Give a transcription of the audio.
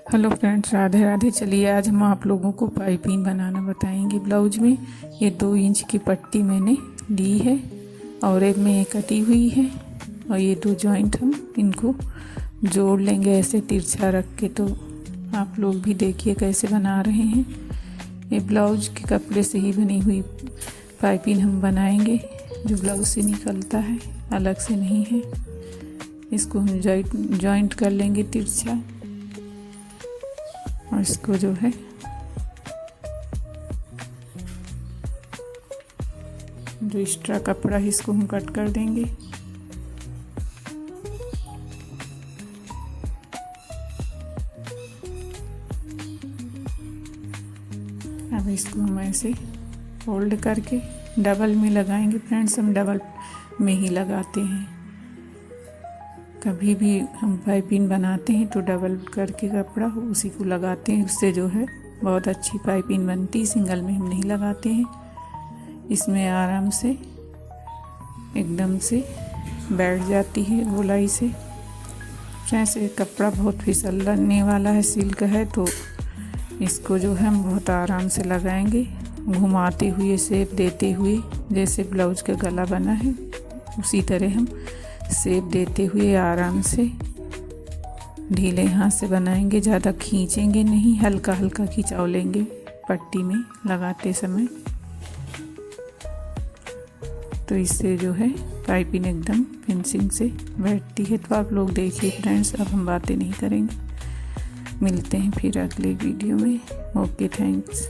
Hello friends, Radhe Radhe. चलिए आज हम आप लोगों को पाइपिंग बनाना बताएंगे ब्लाउज में। ये 2 इंच की पट्टी मैंने ली है और एक में ये कटी हुई है और ये 2 जॉइंट हम इनको जोड़ लेंगे ऐसे तिरछा रख के। तो आप लोग भी देखिए कैसे बना रहे हैं। ये ब्लाउज के कपड़े से ही बनी हुई पाइपिंग हम बनाएंगे जो ब्लाउज से निकलता है, अलग से नहीं है। इसको हम जॉइंट कर लेंगे तिरछा और इसको जो है जो एक्स्ट्रा कपड़ा है इसको हम कट कर देंगे। अब इसको हम ऐसे फोल्ड करके डबल में लगाएंगे। फ्रेंड्स, हम डबल में ही लगाते हैं। कभी भी हम पाइपिंग बनाते हैं तो डबल करके कपड़ा उसी को लगाते हैं, उससे जो है बहुत अच्छी पाइपिंग बनती है। सिंगल में हम नहीं लगाते हैं। इसमें आराम से एकदम से बैठ जाती है गोलाई से। जैसे कपड़ा बहुत फिसलने वाला है, सिल्क है, तो इसको जो है हम बहुत आराम से लगाएंगे, घुमाते हुए, शेप देते हुए। जैसे ब्लाउज का गला बना है उसी तरह हम शेप देते हुए आराम से ढीले हाथ से बनाएंगे। ज़्यादा खींचेंगे नहीं, हल्का हल्का खिंचाव लेंगे पट्टी में लगाते समय। तो इससे जो है पाइपिंग एकदम फिनिशिंग से बैठती है। तो आप लोग देखिए फ्रेंड्स, अब हम बातें नहीं करेंगे, मिलते हैं फिर अगले वीडियो में। Okay, thanks.